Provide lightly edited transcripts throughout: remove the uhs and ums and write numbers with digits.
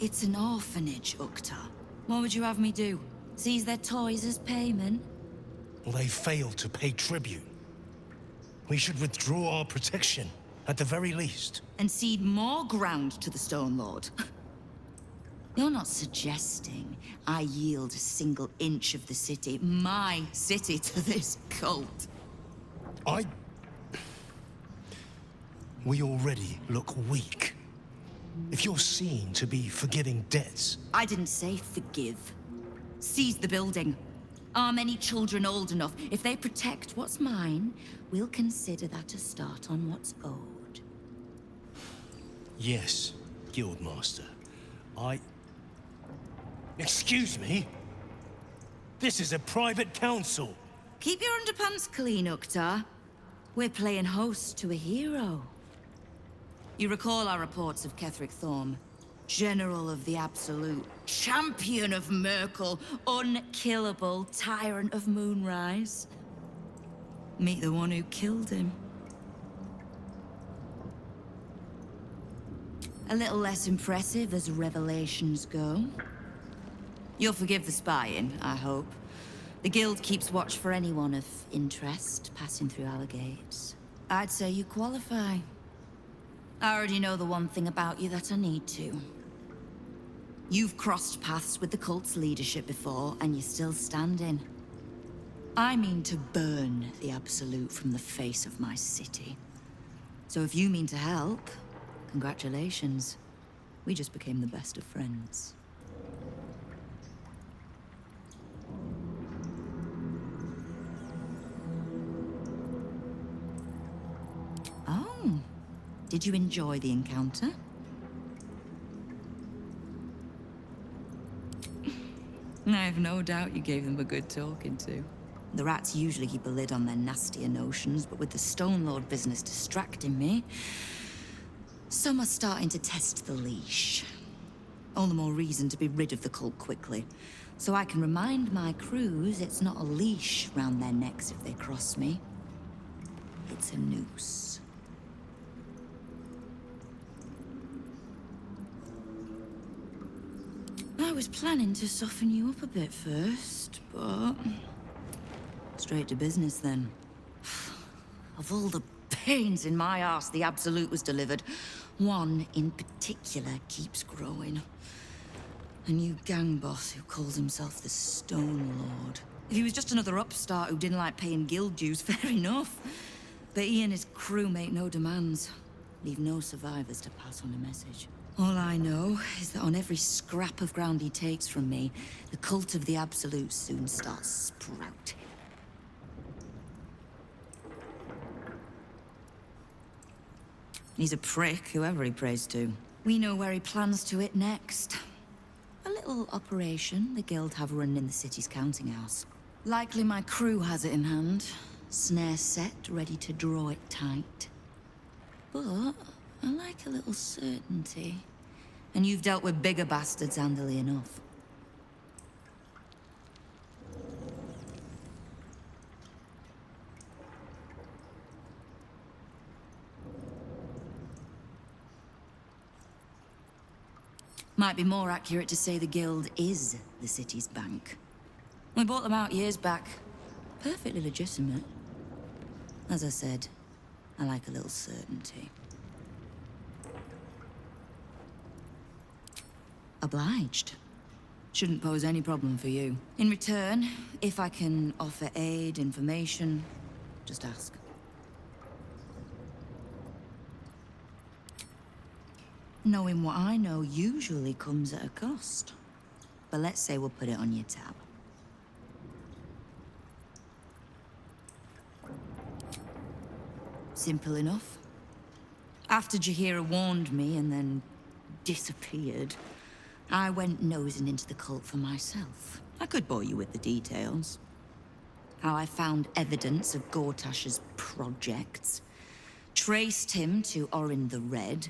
It's an orphanage, Uktar. What would you have me do? Seize their toys as payment? Well, they failed to pay tribute. We should withdraw our protection, at the very least. And cede more ground to the Stone Lord? You're not suggesting I yield a single inch of the city, my city, to this cult? We already look weak. If you're seen to be forgiving debts... I didn't say forgive. Seize the building. Arm any children old enough. If they protect what's mine, we'll consider that a start on what's owed. Yes, Guildmaster. Excuse me? This is a private council. Keep your underpants clean, Uktar. We're playing host to a hero. You recall our reports of Ketheric Thorm, General of the Absolute, Champion of Merkel, unkillable Tyrant of Moonrise. Meet the one who killed him. A little less impressive as revelations go. You'll forgive the spying, I hope. The Guild keeps watch for anyone of interest passing through our gates. I'd say you qualify. I already know the one thing about you that I need to. You've crossed paths with the cult's leadership before, and you're still standing. I mean to burn the Absolute from the face of my city. So if you mean to help, congratulations. We just became the best of friends. Oh, did you enjoy the encounter? I have no doubt you gave them a good talking to. The rats usually keep a lid on their nastier notions, but with the Stone Lord business distracting me, some are starting to test the leash. All the more reason to be rid of the cult quickly, so I can remind my crews it's not a leash round their necks if they cross me. It's a noose. I was planning to soften you up a bit first, but... straight to business then. Of all the pains in my arse the Absolute was delivered, one in particular keeps growing. A new gang boss who calls himself the Stone Lord. If he was just another upstart who didn't like paying guild dues, fair enough. But he and his crew make no demands. Leave no survivors to pass on a message. All I know is that on every scrap of ground he takes from me, the cult of the Absolute soon starts sprouting. He's a prick, whoever he prays to. We know where he plans to hit next. A little operation the Guild have run in the city's counting house. Likely my crew has it in hand. Snare set, ready to draw it tight. But I like a little certainty. And you've dealt with bigger bastards handily enough. Might be more accurate to say the Guild is the city's bank. We bought them out years back. Perfectly legitimate. As I said, I like a little certainty. Obliged. Shouldn't pose any problem for you. In return, if I can offer aid, information, just ask. Knowing what I know usually comes at a cost. But let's say we'll put it on your tab. Simple enough. After Jaheira warned me and then disappeared, I went nosing into the cult for myself. I could bore you with the details. How I found evidence of Gortash's projects, traced him to Orin the Red,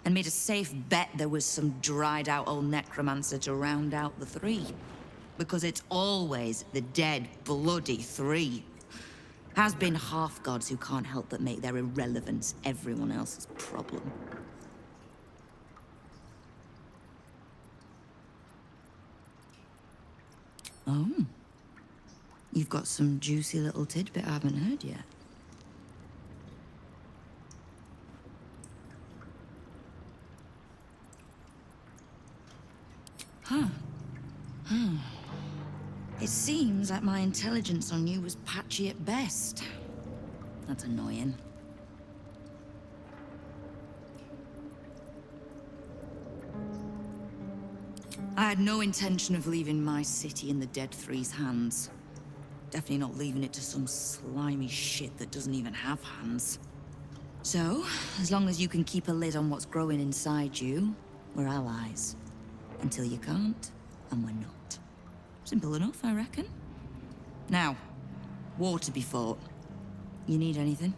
and made a safe bet there was some dried-out old necromancer to round out the three. Because it's always the dead, bloody three. Has been half-gods who can't help but make their irrelevance everyone else's problem. Oh. You've got some juicy little tidbit I haven't heard yet. Huh. It seems like my intelligence on you was patchy at best. That's annoying. I had no intention of leaving my city in the Dead Three's hands. Definitely not leaving it to some slimy shit that doesn't even have hands. So, as long as you can keep a lid on what's growing inside you, we're allies. Until you can't, and we're not. Simple enough, I reckon. Now, war to be fought. You need anything?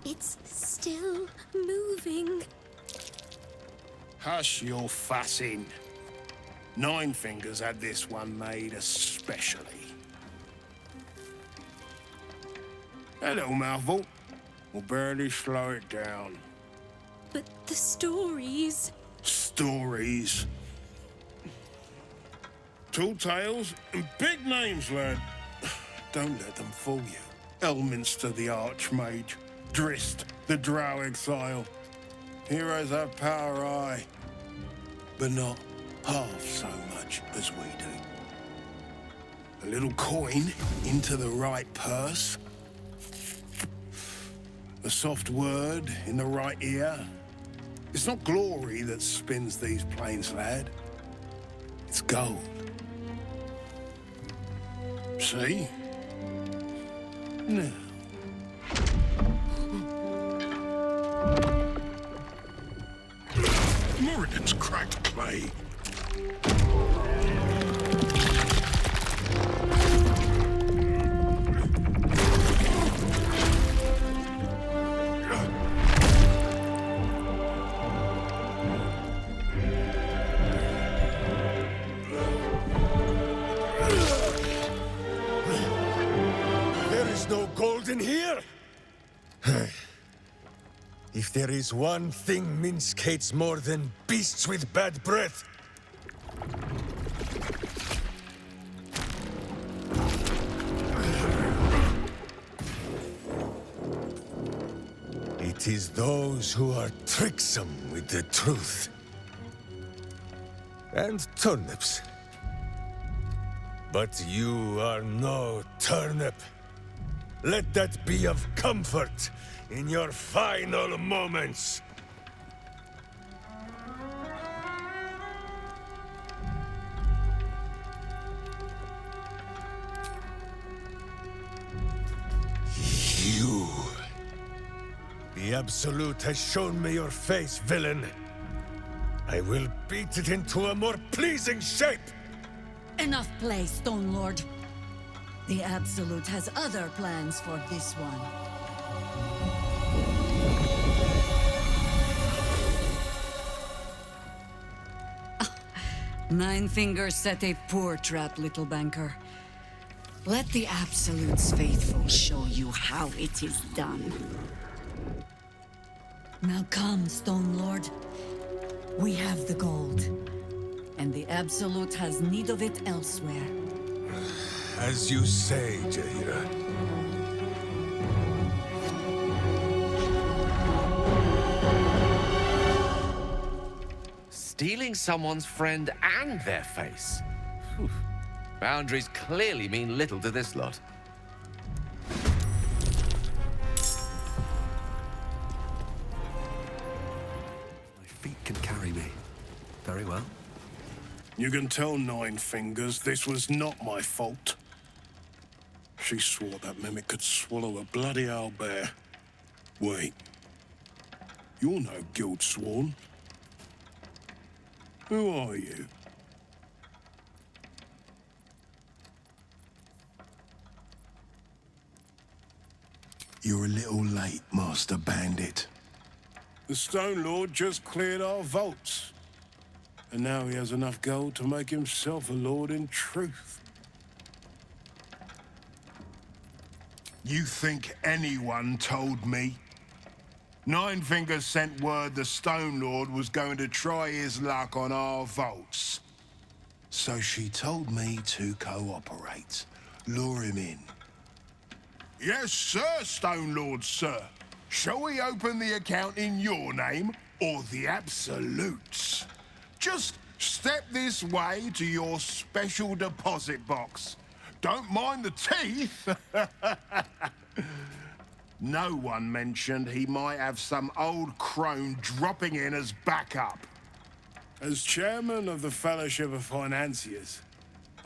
It's still moving. Hush your fussing. Nine Fingers had this one made especially. A little mouthful will barely slow it down. But the stories... Stories. Tall tales and big names, lad. Don't let them fool you. Elminster the Archmage. Drist the Drow Exile. Heroes have power, aye, but not half so much as we do. A little coin into the right purse. A soft word in the right ear. It's not glory that spins these plains, lad. It's gold. See? Now. Moradin's cracked clay. There is no gold in here! If there is one thing Minsc hates more than beasts with bad breath, it is those who are tricksome with the truth. And turnips. But you are no turnip. Let that be of comfort in your final moments. You. The Absolute has shown me your face, villain. I will beat it into a more pleasing shape! Enough play, Stone Lord. The Absolute has other plans for this one. Nine Fingers set a poor trap, little banker. Let the Absolute's faithful show you how it is done. Now come, Stone Lord. We have the gold, and the Absolute has need of it elsewhere. As you say, Jaheira. Stealing someone's friend and their face. Whew. Boundaries clearly mean little to this lot. My feet can carry me. Very well. You can tell Nine Fingers this was not my fault. She swore that mimic could swallow a bloody owlbear. Wait. You're no guild sworn. Who are you? You're a little late, Master Bandit. The Stone Lord just cleared our vaults. And now he has enough gold to make himself a lord in truth. You think anyone told me? Nine Fingers sent word the Stone Lord was going to try his luck on our vaults. So she told me to cooperate. Lure him in. Yes, sir, Stone Lord, sir. Shall we open the account in your name or the Absolute's? Just step this way to your special deposit box. Don't mind the teeth. No one mentioned he might have some old crone dropping in as backup. As chairman of the Fellowship of Financiers,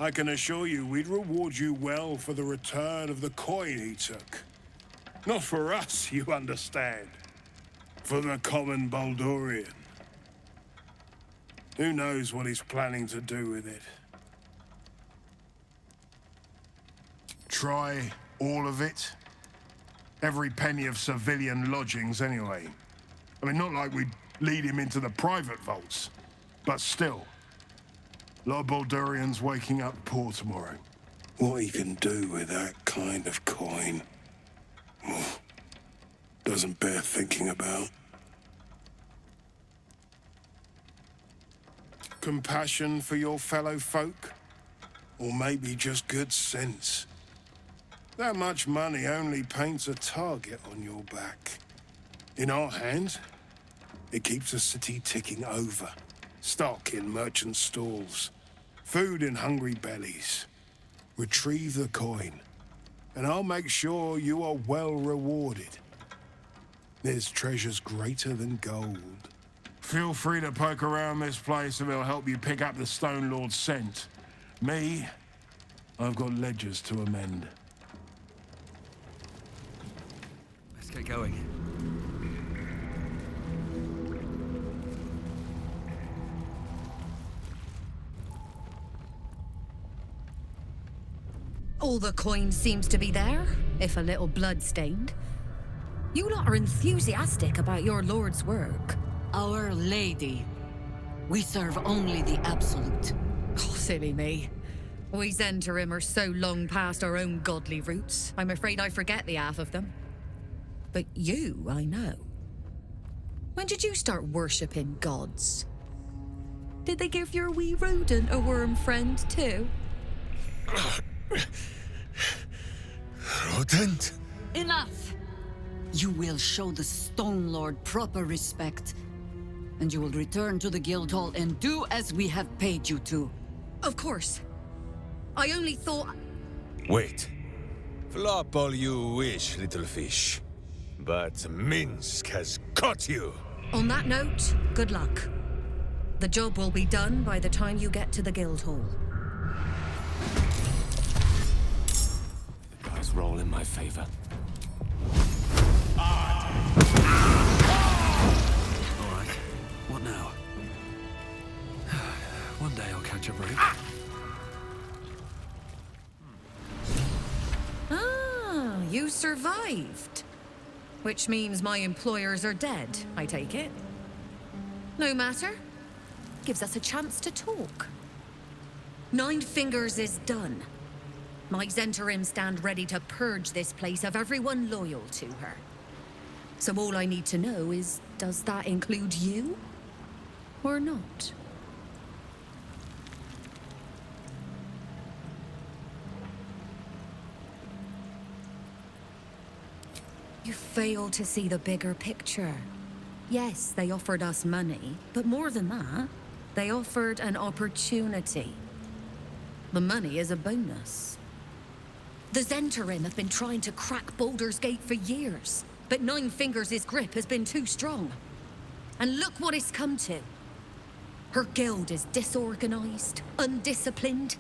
I can assure you we'd reward you well for the return of the coin he took. Not for us, you understand. For the common Baldurian. Who knows what he's planning to do with it? Try all of it? Every penny of civilian lodgings, anyway. I mean, not like we'd lead him into the private vaults. But still, a lot of Baldurians waking up poor tomorrow. What he can do with that kind of coin doesn't bear thinking about. Compassion for your fellow folk? Or maybe just good sense? That much money only paints a target on your back. In our hands, it keeps the city ticking over. Stock in merchant stalls, food in hungry bellies. Retrieve the coin, and I'll make sure you are well rewarded. There's treasures greater than gold. Feel free to poke around this place and it'll help you pick up the Stone Lord's scent. Me, I've got ledgers to amend. Let's get going. All the coin seems to be there, if a little blood-stained. You lot are enthusiastic about your lord's work. Our Lady. We serve only the Absolute. Oh, silly me. We Zhentarim are so long past our own godly roots, I'm afraid I forget the half of them. But you, I know. When did you start worshipping gods? Did they give your wee rodent a worm friend, too? Rodent? Enough! You will show the Stone Lord proper respect, and you will return to the Guildhall and do as we have paid you to. Of course. I only thought... Wait. Flop all you wish, little fish. But Minsc has caught you! On that note, good luck. The job will be done by the time you get to the Guildhall. The dice roll in my favor. Alright, what now? One day I'll catch a break. Ah, you survived. Which means my employers are dead, I take it. No matter. Gives us a chance to talk. Nine Fingers is done. My Zhentarim stand ready to purge this place of everyone loyal to her. So all I need to know is, does that include you? Or not? You fail to see the bigger picture. Yes, they offered us money, but more than that, they offered an opportunity. The money is a bonus. The Zhentarim have been trying to crack Baldur's Gate for years, but Nine Fingers' grip has been too strong. And look what it's come to. Her guild is disorganized, undisciplined.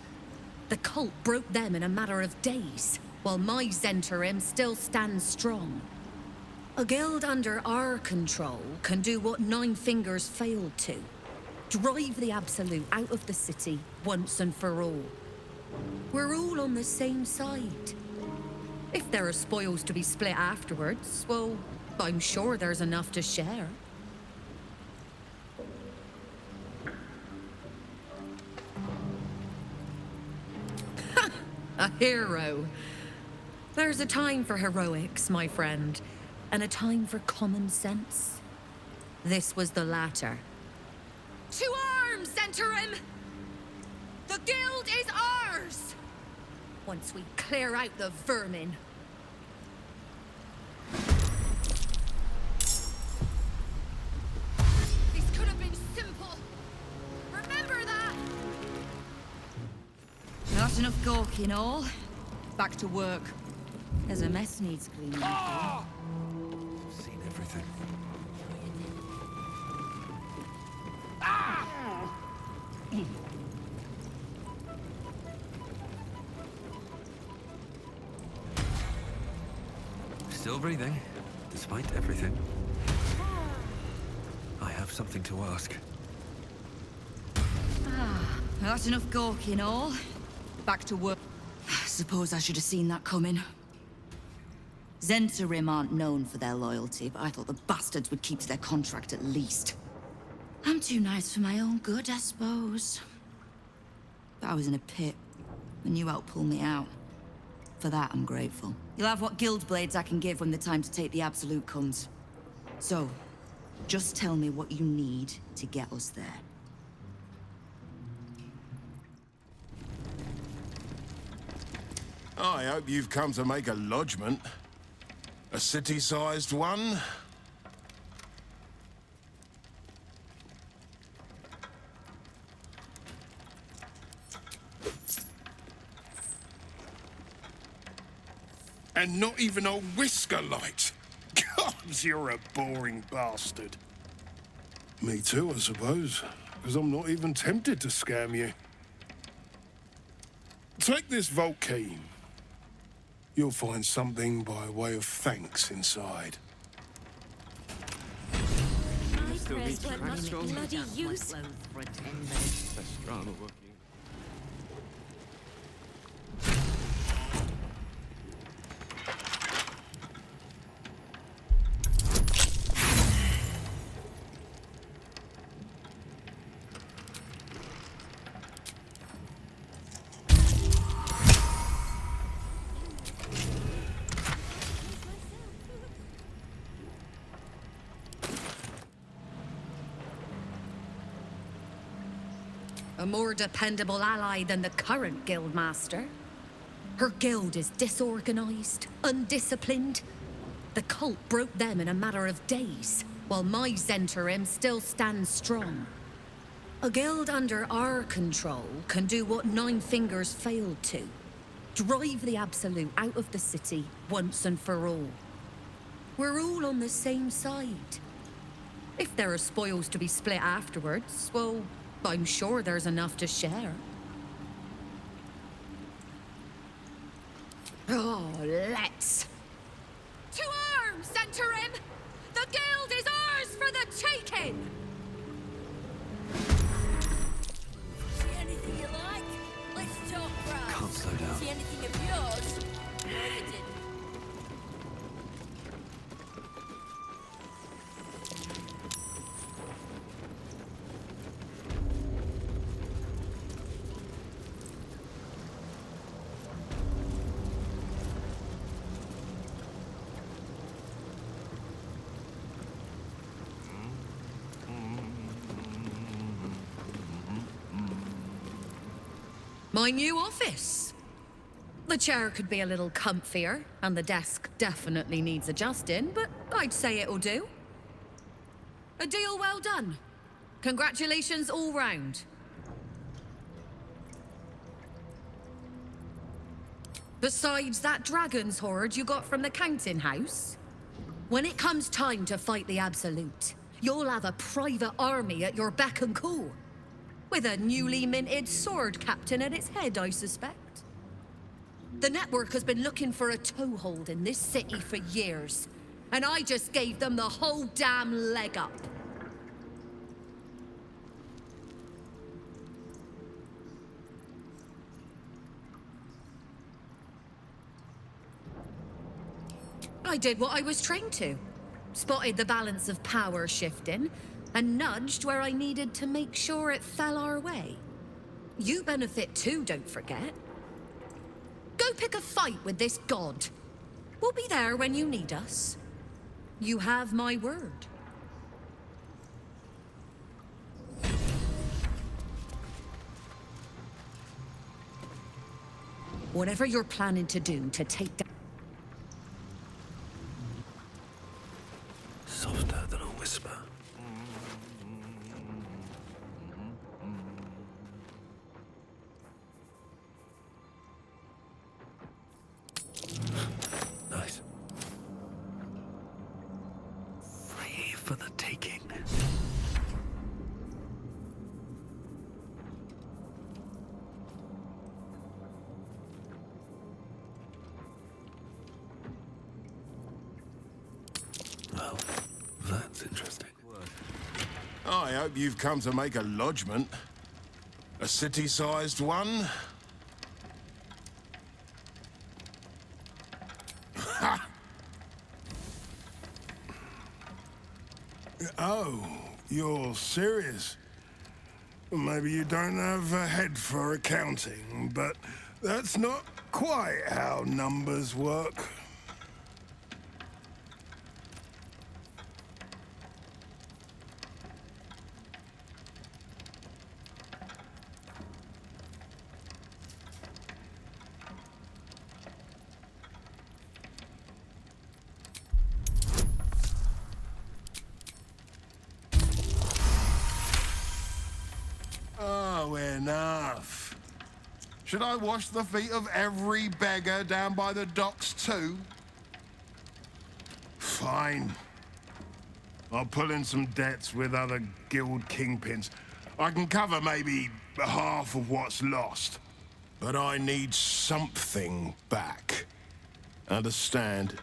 The cult broke them in a matter of days, while my Zhentarim still stands strong. A guild under our control can do what Nine Fingers failed to. Drive the Absolute out of the city once and for all. We're all on the same side. If there are spoils to be split afterwards, well, I'm sure there's enough to share. A hero. There's a time for heroics, my friend, and a time for common sense. This was the latter. To arms, Zhentarim! The guild is ours! Once we clear out the vermin. This could have been simple. Remember that! Not enough gawking all. Back to work. There's a mess needs cleaning. I've seen everything. Still breathing, despite everything. I have something to ask. Not enough gawking all. Back to work. Suppose I should have seen that coming. Zhentarim aren't known for their loyalty, but I thought the bastards would keep to their contract at least. I'm too nice for my own good, I suppose. But I was in a pit, and you helped pull me out. For that, I'm grateful. You'll have what guild blades I can give when the time to take the Absolute comes. So, just tell me what you need to get us there. I hope you've come to make a lodgment. A city-sized one? And not even a whisker light. God, you're a boring bastard. Me too, I suppose. Because I'm not even tempted to scam you. Take this vault key. You'll find something by way of thanks inside. My prayers were not bloody use. A more dependable ally than the current guildmaster. Her guild is disorganized, undisciplined. The cult broke them in a matter of days, while my Zhentarim still stands strong. A guild under our control can do what Nine Fingers failed to. Drive the Absolute out of the city once and for all. We're all on the same side. If there are spoils to be split afterwards, well, I'm sure there's enough to share. Oh, let's. To arms, Zhentarim! The guild is ours for the taking! See anything you like? Let's talk grass. Can't slow down. See anything of yours? Riveted. My new office. The chair could be a little comfier, and the desk definitely needs adjusting, but I'd say it'll do. A deal well done. Congratulations all round. Besides that dragon's horde you got from the counting house, when it comes time to fight the Absolute, you'll have a private army at your beck and call. With a newly minted sword captain at its head, I suspect. The network has been looking for a toehold in this city for years. and I just gave them the whole damn leg up. I did what I was trained to. Spotted the balance of power shifting, and nudged where I needed to make sure it fell our way. You benefit too, don't forget. Go pick a fight with this god. We'll be there when you need us. You have my word. Whatever you're planning to do to take down... Softer than a whisper. Nice. Free for the taking. Well, that's interesting. I hope you've come to make a lodgment. A city-sized one? Ha! Oh, you're serious? Maybe you don't have a head for accounting, but that's not quite how numbers work. Oh, enough. Should I wash the feet of every beggar down by the docks too? Fine. I'll pull in some debts with other guild kingpins. I can cover maybe half of what's lost. But I need something back. Understand?